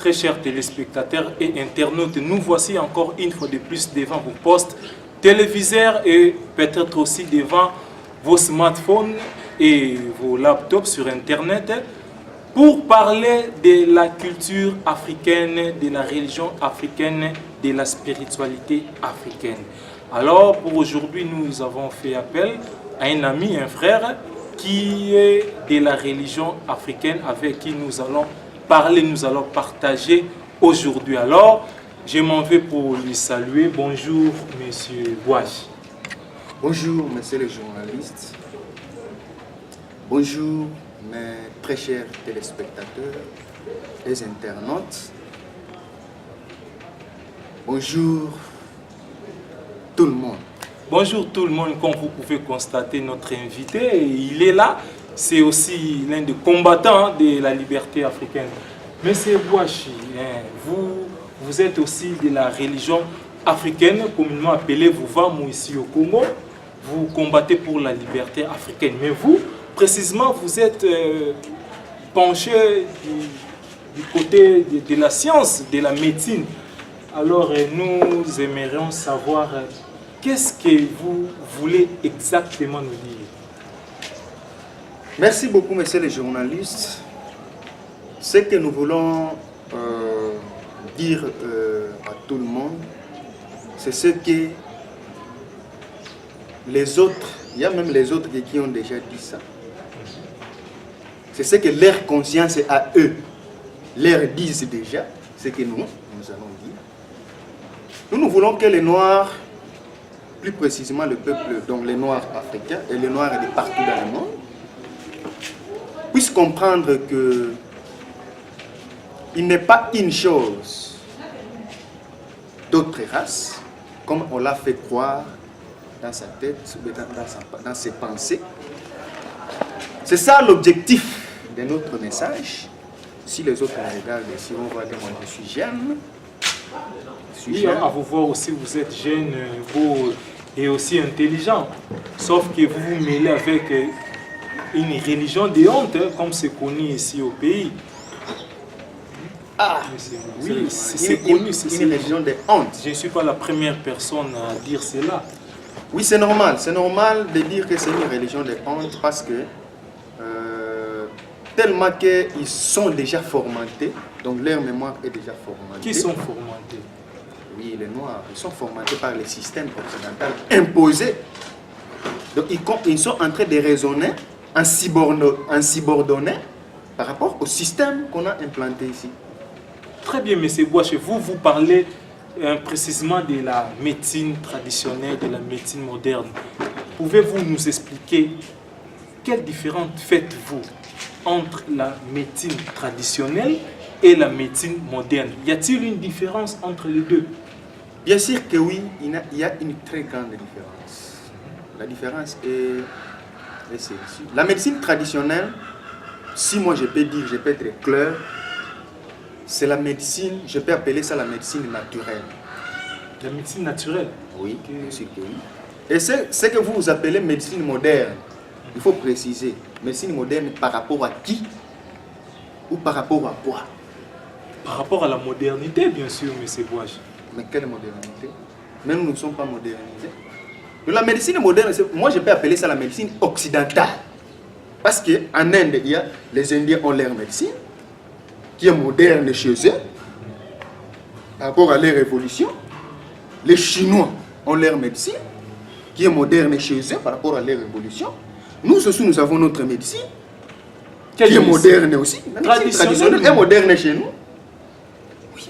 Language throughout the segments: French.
très chers téléspectateurs et internautes, nous voici encore une fois de plus devant vos postes téléviseurs et peut-être aussi devant vos smartphones et vos laptops sur Internet pour parler de la culture africaine, de la religion africaine, de la spiritualité africaine. Alors pour aujourd'hui, nous avons fait appel à un ami, un frère qui est de la religion africaine avec qui nous allons parler, nous allons partager aujourd'hui. Alors, je m'en vais pour lui saluer. Bonjour, monsieur Bouache. Bonjour, monsieur le journaliste. Bonjour, mes très chers téléspectateurs et internautes. Bonjour, tout le monde. Bonjour tout le monde, comme vous pouvez constater, notre invité, il est là. C'est aussi l'un des combattants de la liberté africaine. Monsieur Bouachi, vous êtes aussi de la religion africaine, communément appelée Vuvamou ici au Congo. Vous combattez pour la liberté africaine. Mais vous, précisément, vous êtes penché du côté de la science, de la médecine. Alors, nous aimerions savoir qu'est-ce que vous voulez exactement nous dire. Merci beaucoup, monsieur le journaliste. Ce que nous voulons dire à tout le monde, c'est ce que les autres, il y a même les autres qui ont déjà dit ça. C'est ce que leur conscience à eux leur disent déjà, ce que nous allons dire. Nous voulons que les Noirs, plus précisément le peuple, donc les Noirs africains et les Noirs de partout dans le monde, puissent comprendre que il n'est pas une chose d'autres races, comme on l'a fait croire dans sa tête, dans ses pensées. C'est ça l'objectif de notre message. Si les autres regardent, si on voit que moi je suis jeune, oui, à vous voir aussi, vous êtes jeune, beau et aussi intelligent. Sauf que vous vous mêlez avec une religion de honte, comme c'est connu ici au pays. Ah, oui, c'est connu. C'est une religion de honte. Je ne suis pas la première personne à dire cela. Oui, c'est normal. C'est normal de dire que c'est une religion de honte parce que tellement qu'ils sont déjà formatés, donc leur mémoire est déjà formatée. Qui sont formatés? Oui, les Noirs, ils sont formatés par le système occidental imposé. Donc ils sont en train de raisonner en subordonné par rapport au système qu'on a implanté ici. Très bien, M. Bouache, vous parlez précisément de la médecine traditionnelle, de la médecine moderne. Pouvez-vous nous expliquer quelle différence faites-vous entre la médecine traditionnelle et la médecine moderne? Y a-t-il une différence entre les deux? Bien sûr que oui, il y a une très grande différence. La différence est celle-ci. La médecine traditionnelle, si moi je peux dire, je peux être clair, c'est la médecine, je peux appeler ça la médecine naturelle. La médecine naturelle? Oui, c'est que oui. Et ce que vous appelez médecine moderne, il faut préciser, médecine moderne par rapport à qui ou par rapport à quoi? Par rapport à la modernité, bien sûr, M. Bouache. Mais quelle modernité? Mais nous ne sommes pas modernisés. Donc, la médecine moderne, moi je peux appeler ça la médecine occidentale. Parce qu'en Inde, les Indiens ont leur médecine, qui est moderne chez eux, par rapport à leur évolution. Les Chinois ont leur médecine, qui est moderne chez eux, par rapport à leur évolution. Nous aussi, nous avons notre médecine, qui est moderne aussi. La médecine traditionnelle est moderne chez nous. Oui.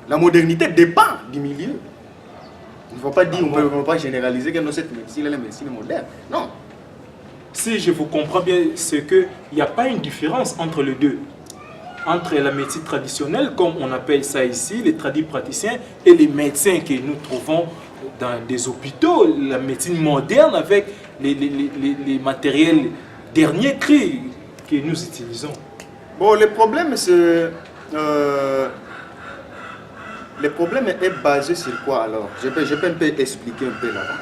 La modernité dépend du milieu. On ne va pas dire, on ne va pas généraliser que cette médecine est la médecine moderne. Non. Si je vous comprends bien, c'est qu'il n'y a pas une différence entre les deux. Entre la médecine traditionnelle, comme on appelle ça ici, les tradipraticiens, et les médecins que nous trouvons dans des hôpitaux, la médecine moderne avec les matériels dernier cri que nous utilisons. Bon, le problème, c'est... le problème est basé sur quoi alors? Je peux un peu expliquer un peu là-bas.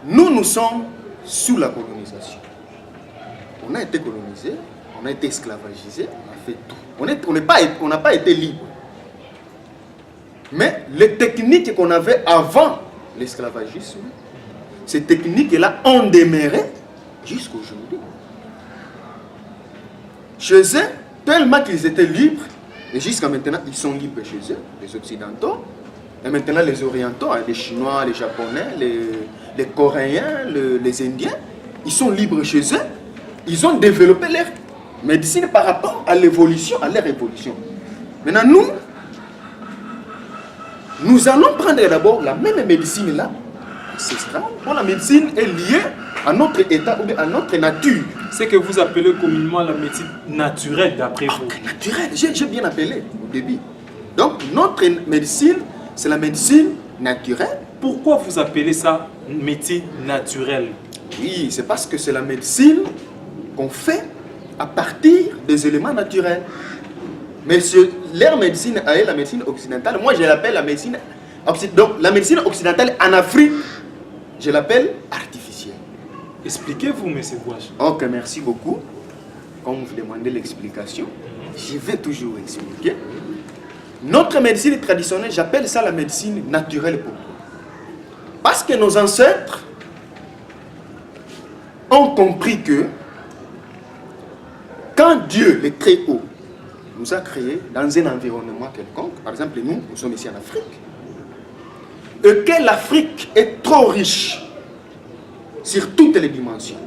Nous sommes sous la colonisation. On a été colonisés en On a été esclavagisé, on a fait tout. On n'a pas été libre. Mais les techniques qu'on avait avant l'esclavagisme, ces techniques-là ont demeuré jusqu'à aujourd'hui. Chez eux, tellement qu'ils étaient libres, et jusqu'à maintenant, ils sont libres chez eux, les Occidentaux, et maintenant les Orientaux, les Chinois, les Japonais, les Coréens, les Indiens, ils sont libres chez eux, ils ont développé leur médecine par rapport à l'évolution, à leur évolution. Maintenant, nous allons prendre d'abord la même médecine là, ancestrale. Bon, la médecine est liée à notre état ou à notre nature. Ce que vous appelez communément la médecine naturelle d'après vous. Naturelle, j'ai bien appelé au début. Donc notre médecine, c'est la médecine naturelle. Pourquoi vous appelez ça médecine naturelle? Oui, c'est parce que c'est la médecine qu'on fait à partir des éléments naturels. Mais leur médecine, la médecine occidentale, moi je l'appelle la médecine occidentale. Donc la médecine occidentale en Afrique, je l'appelle artificielle. Expliquez-vous, M. Gouache. Ok, merci beaucoup. Comme vous demandez l'explication, je vais toujours expliquer. Notre médecine traditionnelle, j'appelle ça la médecine naturelle. Pourquoi? Parce que nos ancêtres ont compris que quand Dieu, le Très-Haut, nous a créés dans un environnement quelconque, par exemple nous sommes ici en Afrique, et que l'Afrique est trop riche sur toutes les dimensions.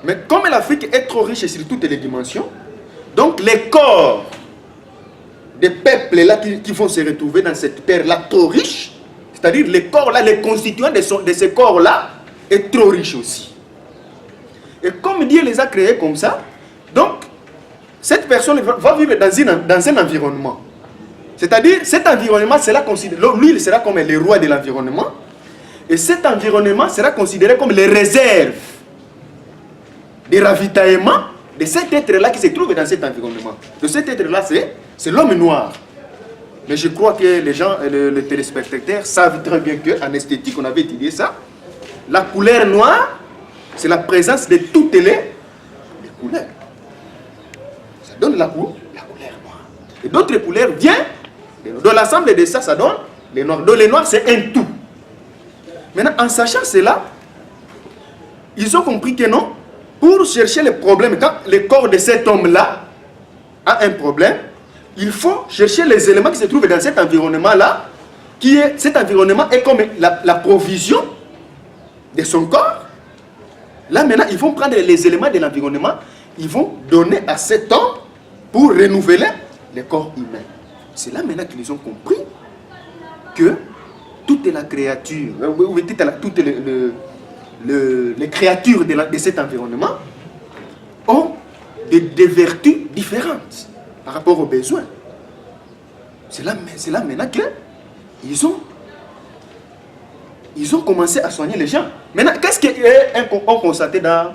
Mais comme l'Afrique est trop riche sur toutes les dimensions, donc les corps des peuples là qui vont se retrouver dans cette terre-là trop riche, c'est-à-dire les corps là, les constituants de ces corps-là, est trop riche aussi. Et comme Dieu les a créés comme ça, donc cette personne va vivre dans un environnement. C'est-à-dire, cet environnement sera considéré, lui il sera comme le roi de l'environnement, et cet environnement sera considéré comme les réserves de ravitaillement de cet être-là qui se trouve dans cet environnement. De cet être-là, c'est l'homme noir. Mais je crois que les gens, les téléspectateurs savent très bien qu'en esthétique, on avait étudié ça. La couleur noire, c'est la présence de toutes les couleurs. Ça donne la couleur noire. Et d'autres couleurs viennent, de l'ensemble de ça, ça donne les noirs. Donc les noirs, c'est un tout. Maintenant, en sachant cela, ils ont compris que non, pour chercher les problèmes, quand le corps de cet homme-là a un problème, il faut chercher les éléments qui se trouvent dans cet environnement-là, cet environnement est comme la provision de son corps. Là, maintenant, ils vont prendre les éléments de l'environnement, ils vont donner à cet homme pour renouveler le corps humain. C'est là maintenant qu'ils ont compris que toute la créature, toutes les créatures de cet environnement ont des vertus différentes par rapport aux besoins. C'est là maintenant qu'ils ont commencé à soigner les gens. Maintenant, qu'est-ce qu'on constaté dans,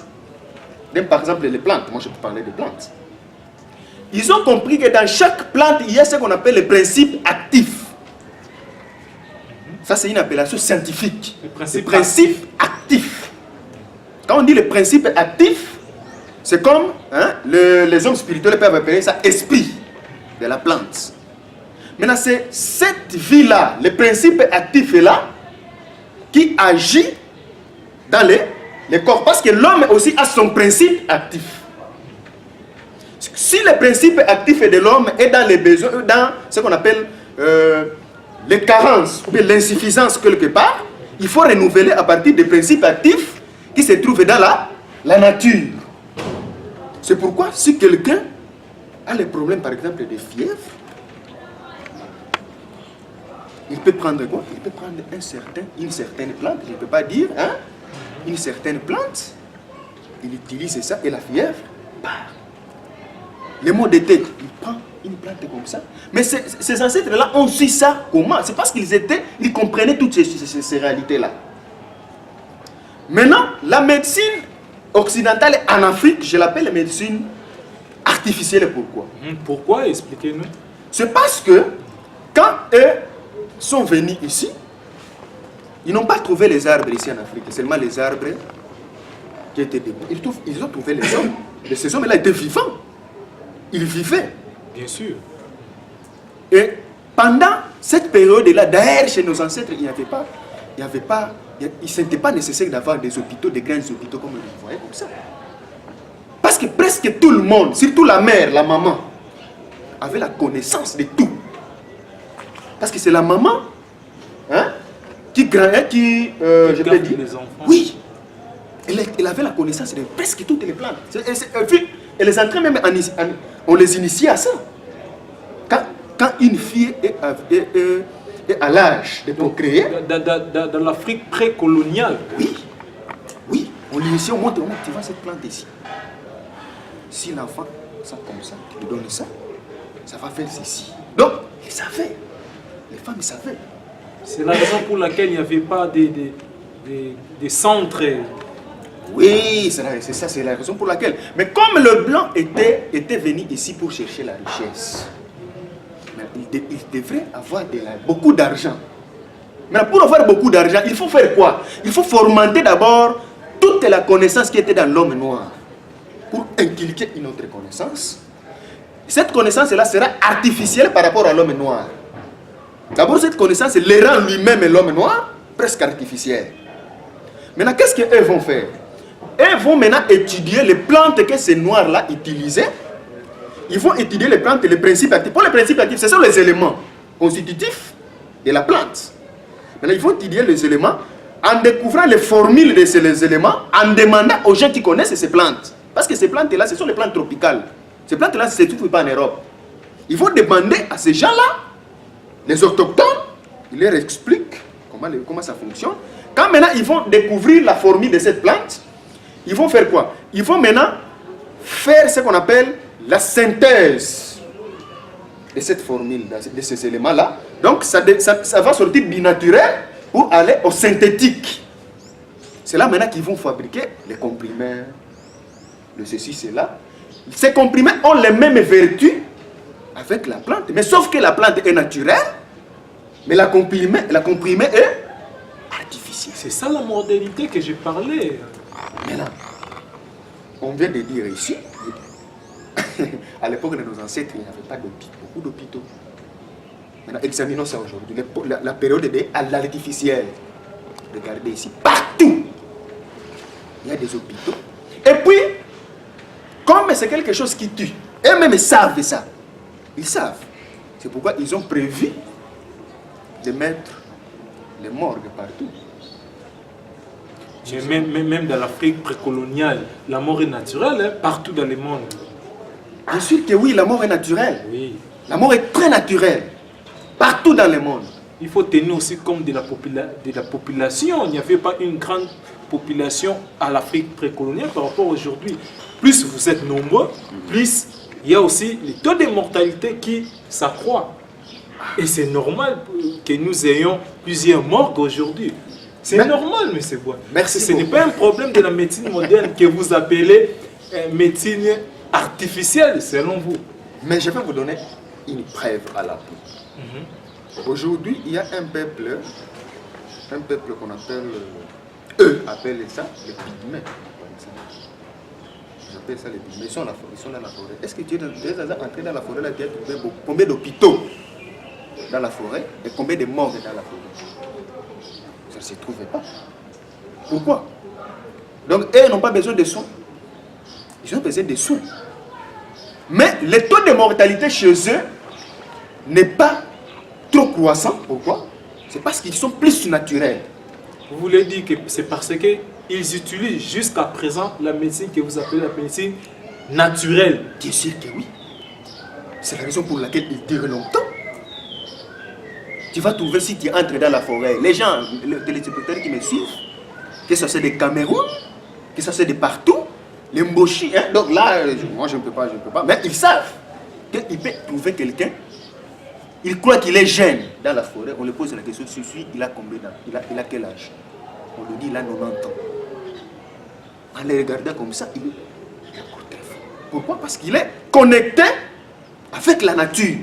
par exemple, les plantes? Moi, je peux parler des plantes. Ils ont compris que dans chaque plante, il y a ce qu'on appelle le principe actif. Ça, c'est une appellation scientifique. Le principe actif. Quand on dit le principe actif, c'est comme les hommes spirituels peuvent appeler ça esprit de la plante. Maintenant, c'est cette vie-là, le principe actif est là, qui agit dans les corps. Parce que l'homme aussi a son principe actif. Si le principe actif de l'homme est dans les besoins, dans ce qu'on appelle les carences ou l'insuffisance quelque part, il faut renouveler à partir des principes actifs qui se trouvent dans la nature. C'est pourquoi si quelqu'un a les problèmes par exemple de fièvre, il peut prendre quoi? Il peut prendre une certaine plante, je ne peux pas dire, une certaine plante, il utilise ça et la fièvre part. Les maux de tête, il prend une plante comme ça. Mais ces ancêtres-là ont su ça comment? C'est parce ils comprenaient toutes ces réalités-là. Maintenant, la médecine occidentale en Afrique, je l'appelle la médecine artificielle. Pourquoi? Pourquoi? Expliquez-nous. C'est parce que quand eux sont venus ici, ils n'ont pas trouvé les arbres ici en Afrique, seulement les arbres qui étaient debout. Ils ont trouvé les hommes. de ces hommes-là étaient vivants. Ils vivaient. Bien sûr. Et pendant cette période-là, d'ailleurs, chez nos ancêtres, il n'était pas nécessaire d'avoir des hôpitaux, des grands hôpitaux comme vous le voyez comme ça. Parce que presque tout le monde, surtout la mère, la maman, avait la connaissance de tout. Parce que c'est la maman qui je peux dire, les enfants. oui, elle avait la connaissance de presque toutes les plantes. Elle les entrait même, on les initiait à ça. Quand une fille est à l'âge de procréer, dans l'Afrique précoloniale. Oui, on l'initiait, on montre, tu vois cette plante ici. Si l'enfant sent comme ça, tu lui donnes ça, ça va faire ceci. Donc, ils savaient. Les femmes savaient. C'est la raison pour laquelle il n'y avait pas des centres. Oui, c'est ça, c'est la raison pour laquelle. Mais comme le blanc était venu ici pour chercher la richesse, il devrait avoir beaucoup d'argent. Mais pour avoir beaucoup d'argent, il faut faire quoi? Il faut fomenter d'abord toute la connaissance qui était dans l'homme noir. Pour inculquer une autre connaissance. Cette connaissance-là sera artificielle par rapport à l'homme noir. D'abord, cette connaissance le rend lui-même l'homme noir presque artificiel. Maintenant, qu'est-ce qu'eux vont faire? Ils vont maintenant étudier les plantes que ces noirs-là utilisaient. Ils vont étudier les plantes et les principes actifs. Pour les principes actifs, ce sont les éléments constitutifs de la plante. Maintenant, ils vont étudier les éléments en découvrant les formules de ces éléments, en demandant aux gens qui connaissent ces plantes. Parce que ces plantes-là, ce sont les plantes tropicales. Ces plantes-là ne se trouvent pas en Europe. Ils vont demander à ces gens-là, les autochtones, ils leur expliquent comment ça fonctionne. Quand maintenant ils vont découvrir la formule de cette plante, ils vont faire quoi? Ils vont maintenant faire ce qu'on appelle la synthèse de cette formule, de ces éléments-là. Donc ça va sortir du naturel pour aller au synthétique. C'est là maintenant qu'ils vont fabriquer les comprimés, le ceci, cela. Ces comprimés ont les mêmes vertus avec la plante, mais sauf que la plante est naturelle, mais la comprimée est artificielle. C'est ça la modernité que j'ai parlé. Maintenant, on vient de dire ici, à l'époque de nos ancêtres, il n'y avait pas beaucoup d'hôpitaux. Maintenant, examinons ça aujourd'hui. La période de l'artificiel. Regardez ici, partout, il y a des hôpitaux. Et puis, comme c'est quelque chose qui tue, eux-mêmes savent ça. Ils savent. C'est pourquoi ils ont prévu de mettre les morgues partout. Mais même dans l'Afrique précoloniale, la mort est naturelle partout dans le monde. Bien sûr que oui, la mort est naturelle. Oui. La mort est très naturelle. Partout dans le monde. Il faut tenir aussi compte de la population. Il n'y avait pas une grande population à l'Afrique précoloniale par rapport à aujourd'hui. Plus vous êtes nombreux, plus il y a aussi le taux de mortalité qui s'accroît. Et c'est normal que nous ayons plusieurs morts aujourd'hui. C'est normal, M. Bois. Merci. Ce n'est pas un problème de la médecine moderne que vous appelez médecine artificielle, selon vous. Mais je vais vous donner une preuve à l'appui. Aujourd'hui, il y a un peuple qu'on appelle, eux appellent ça les pygmées. J'appelle ça les pygmées. Ils sont dans la forêt. Est-ce que tu es entré dans la forêt là, tu as trouvé combien d'hôpitaux dans la forêt et combien de morts dans la forêt? Ça ne se trouvait pas. Pourquoi? Donc, eux n'ont pas besoin de soins. Ils ont besoin de soins. Mais le taux de mortalité chez eux n'est pas trop croissant. Pourquoi? C'est parce qu'ils sont plus naturels. Vous voulez dire que c'est parce qu'ils utilisent jusqu'à présent la médecine que vous appelez la médecine naturelle? Bien sûr que oui. C'est la raison pour laquelle ils durent longtemps. Tu vas trouver si tu entres dans la forêt. Les gens, les téléspectateurs qui me suivent, que ce soit des Cameroun, que ce soit de partout, les Mboshi, hein? Donc là, moi je ne peux pas. Mais ils savent qu'ils peuvent trouver quelqu'un. Ils croient qu'il est jeune dans la forêt. On lui pose la question, celui-ci, il a combien d'âge? Il a quel âge? On lui dit, il a 90 ans. En les regardant comme ça, il est encore très fort. Pourquoi? Parce qu'il est connecté avec la nature.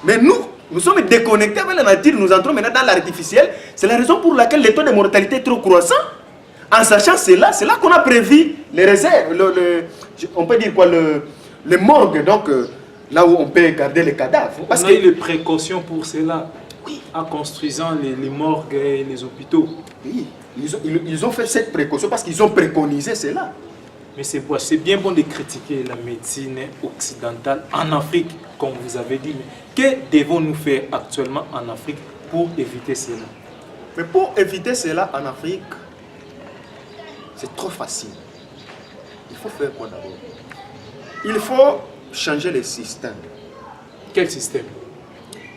Mais nous sommes déconnectés avec la nature, nous entrons maintenant dans l'artificiel. C'est la raison pour laquelle le taux de mortalité est trop croissant. En sachant cela, c'est là qu'on a prévu les réserves, on peut dire quoi, les morgues, donc là où on peut garder les cadavres. Parce on a eu les précautions pour cela, oui, en construisant les morgues et les hôpitaux. Oui, ils ont fait cette précaution parce qu'ils ont préconisé cela. Mais c'est bien bon de critiquer la médecine occidentale en Afrique, comme vous avez dit. Mais que devons-nous faire actuellement en Afrique pour éviter cela? Mais pour éviter cela en Afrique, c'est trop facile. Il faut faire quoi d'abord? Il faut changer le système. Quel système?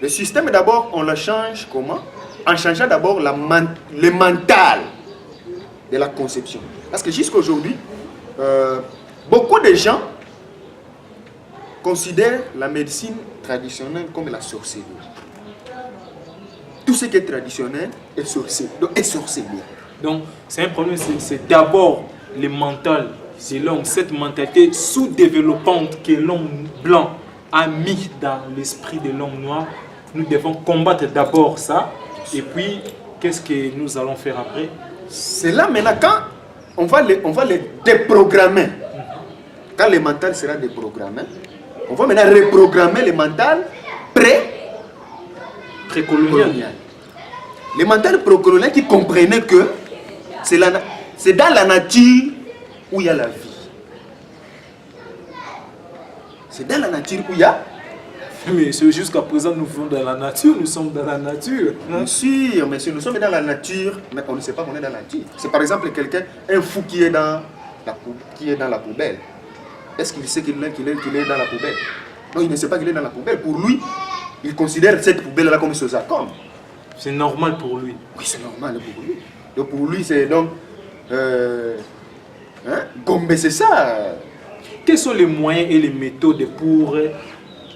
Le système d'abord, on le change comment? En changeant d'abord le mental de la conception. Parce que jusqu'à aujourd'hui, beaucoup de gens considèrent la médecine traditionnelle comme la sorcellerie. Tout ce qui est traditionnel est sorcellerie. Donc, c'est un problème, c'est d'abord le mental. C'est l'homme, cette mentalité sous-développante que l'homme blanc a mis dans l'esprit de l'homme noir. Nous devons combattre d'abord ça. Et puis, qu'est-ce que nous allons faire après? C'est là maintenant quand on va les déprogrammer. Quand le mental sera déprogrammé, on va maintenant reprogrammer le mental précolonial. Le mental précolonial qui comprenait que c'est dans la nature où il y a la vie. C'est dans la nature où il y a. Mais jusqu'à présent, nous vivons dans la nature, nous sommes dans la nature. Bien sûr, monsieur, nous sommes dans la nature, mais on ne sait pas qu'on est dans la nature. C'est par exemple quelqu'un, un fou qui est dans la poubelle. Est-ce qu'il sait qu'il est dans la poubelle? Non, il ne sait pas qu'il est dans la poubelle. Pour lui, il considère cette poubelle-là comme chose à comme. C'est normal pour lui. Oui, c'est normal pour lui. Donc pour lui, c'est donc... Gombe, c'est ça. Quels sont les moyens et les méthodes pour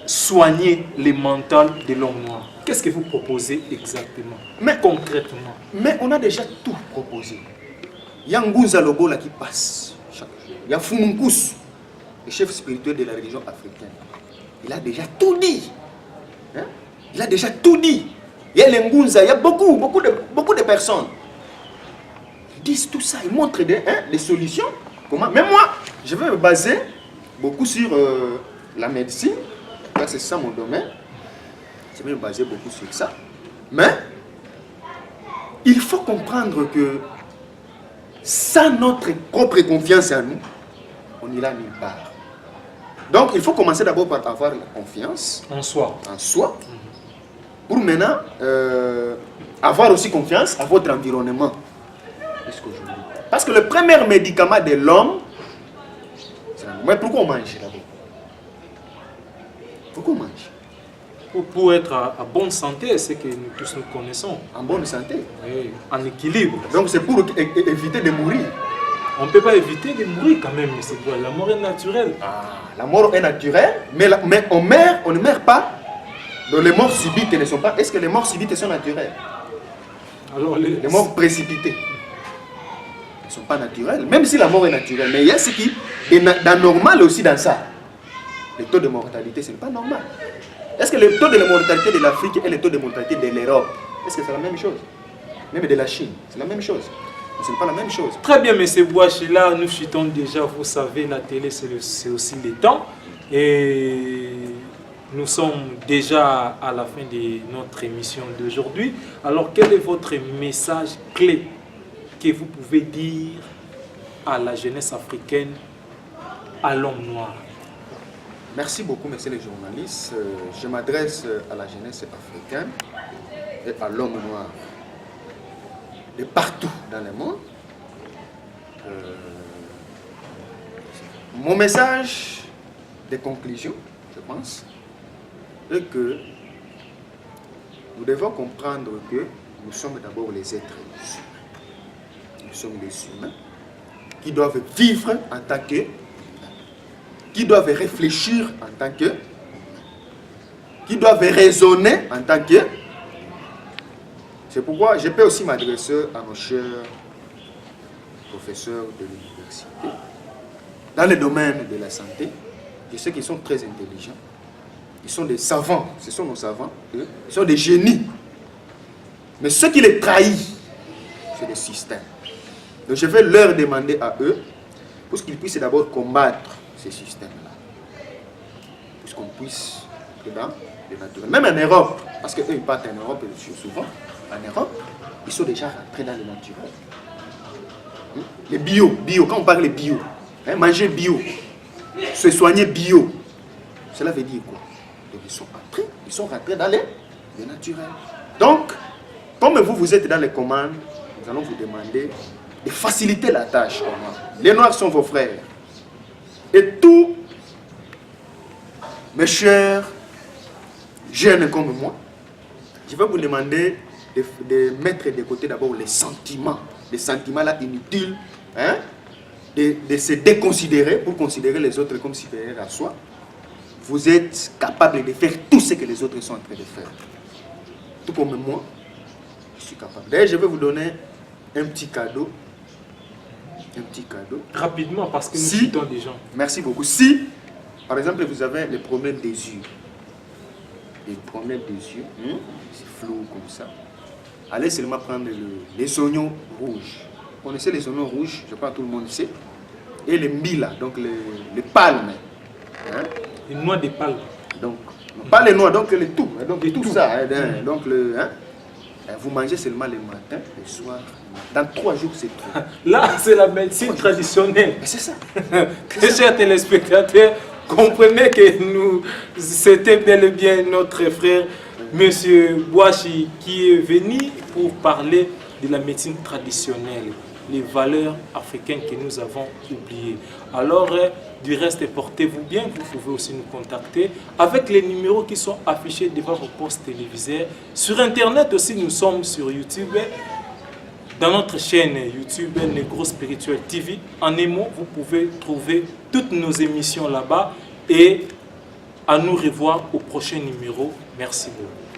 soigner le mental de l'homme noir? Qu'est-ce que vous proposez exactement, concrètement? Mais on a déjà tout proposé. Il y a Nguza Lobola qui passe chaque jour. Il y a Fumunkus, le chef spirituel de la religion africaine. Il a déjà tout dit. Il a déjà tout dit. Il y a les Ngunza, il y a beaucoup de personnes. Ils disent tout ça, ils montrent des solutions. Comment? Même moi, je vais me baser beaucoup sur la médecine. C'est ça mon domaine. Je vais me baser beaucoup sur ça. Mais il faut comprendre que sans notre propre confiance en nous, on n'ira nulle part. Donc il faut commencer d'abord par avoir la confiance en soi. Pour maintenant avoir aussi confiance à votre environnement. Parce que le premier médicament de l'homme, c'est la... Mais pourquoi on mange d'abord? Pourquoi on mange? Pour être à bonne santé, c'est que nous tous nous connaissons. En bonne santé? Oui, en équilibre. Donc c'est pour éviter de mourir. On ne peut pas éviter de mourir quand même, mais c'est quoi? La mort est naturelle. La mort est naturelle, mais on ne meurt pas. Donc les morts subites ne sont pas... Est-ce que les morts subites sont naturelles? Alors les morts précipitées ne sont pas naturelles, même si la mort est naturelle. Mais il y a ce qui est normal aussi dans ça. Le taux de mortalité, ce n'est pas normal. Est-ce que le taux de la mortalité de l'Afrique et le taux de mortalité de l'Europe, est-ce que c'est la même chose? Même de la Chine, c'est la même chose. Ce n'est pas la même chose. Très bien, M. Bouachi, là, nous chutons déjà, vous savez, la télé, c'est aussi le temps. Et nous sommes déjà à la fin de notre émission d'aujourd'hui. Alors, quel est votre message clé que vous pouvez dire à la jeunesse africaine, à l'homme noir? Merci beaucoup, messieurs les journalistes. Je m'adresse à la jeunesse africaine et à l'homme noir de partout dans le monde. Mon message de conclusion, je pense, est que nous devons comprendre que nous sommes d'abord les êtres humains. Nous sommes les humains qui doivent vivre en tant que, qui doivent réfléchir en tant que, qui doivent raisonner en tant que. C'est pourquoi je peux aussi m'adresser à nos chers professeurs de l'université. Dans le domaine de la santé, je sais qu'ils sont très intelligents. Ils sont des savants, ce sont nos savants. Ils sont des génies. Mais ce qui les trahit, c'est le système. Donc je vais leur demander à eux, pour qu'ils puissent d'abord combattre ces systèmes-là. Puisqu'on puisse, dans le naturel. Même en Europe, parce qu'eux, ils partent en Europe souvent, en Europe, ils sont déjà rentrés dans le naturel. Les bio, quand on parle de bio, hein, manger bio, se soigner bio, cela veut dire quoi? Donc ils sont rentrés dans le naturel. Donc, comme vous êtes dans les commandes, nous allons vous demander de faciliter la tâche. Les Noirs sont vos frères. Et tous mes chers jeunes comme moi, je vais vous demander de mettre de côté d'abord les sentiments là inutiles, hein, de se déconsidérer pour considérer les autres comme supérieurs à soi. Vous êtes capable de faire tout ce que les autres sont en train de faire. Tout comme moi, je suis capable. D'ailleurs, je vais vous donner un petit cadeau. Un petit cadeau. Rapidement, parce que nous citons des gens. Merci beaucoup. Si, par exemple, vous avez les problèmes des yeux, c'est flou comme ça, allez seulement prendre les oignons rouges. Vous connaissez les oignons rouges, je crois que tout le monde sait. Et les mbila, donc les palmes. Hein? Les noix de palme. Donc, pas les noix, donc les tout. Donc Les tout tout. ça. Hein? Donc, vous mangez seulement le matin, le soir. Dans 3 jours, c'est tout. Là, c'est la médecine traditionnelle. Mais c'est ça. Très chers téléspectateurs, comprenez que c'était bel et bien notre frère, M. Bouachi, qui est venu pour parler de la médecine traditionnelle, les valeurs africaines que nous avons oubliées. Alors, du reste, portez-vous bien, vous pouvez aussi nous contacter avec les numéros qui sont affichés devant vos postes téléviseurs. Sur Internet aussi, nous sommes sur YouTube. Dans notre chaîne YouTube, Negro Spirituel TV, en un mot, vous pouvez trouver toutes nos émissions là-bas et à nous revoir au prochain numéro. Merci beaucoup.